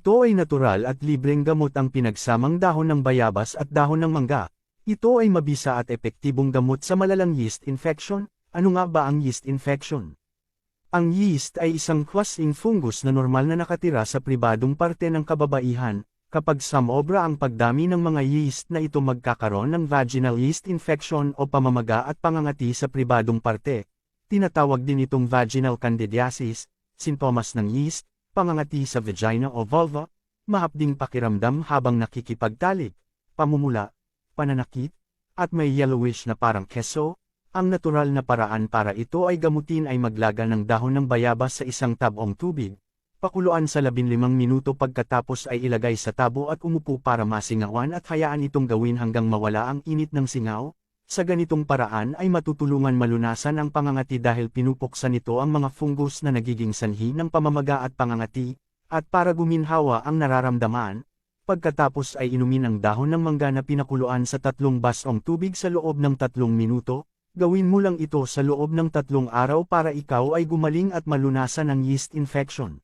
Ito ay natural at libreng gamot ang pinagsamang dahon ng bayabas at dahon ng mangga. Ito ay mabisa at epektibong gamot sa malalang yeast infection. Ano nga ba ang yeast infection? Ang yeast ay isang klaseng fungus na normal na nakatira sa pribadong parte ng kababaihan. Kapag sumobra ang pagdami ng mga yeast na ito magkakaroon ng vaginal yeast infection o pamamaga at pangangati sa pribadong parte. Tinatawag din itong vaginal candidiasis, sintomas ng yeast, pangangati sa vagina o vulva, mahapding pakiramdam habang nakikipagtalik, pamumula, pananakit, at may yellowish na parang keso. Ang natural na paraan para ito ay gamutin ay maglaga ng dahon ng bayabas sa isang tabong tubig. Pakuluan sa 15 minuto pagkatapos ay ilagay sa tabo at umupo para masingawan at hayaan itong gawin hanggang mawala ang init ng singaw. Sa ganitong paraan ay matutulungan malunasan ang pangangati dahil pinupuksan nito ang mga fungus na nagiging sanhi ng pamamaga at pangangati, at para guminhawa ang nararamdaman, pagkatapos ay inumin ang dahon ng mangga na pinakuluan sa 3 basong tubig sa loob ng 3 minuto. Gawin mo lang ito sa loob ng 3 araw para ikaw ay gumaling at malunasan ang yeast infection.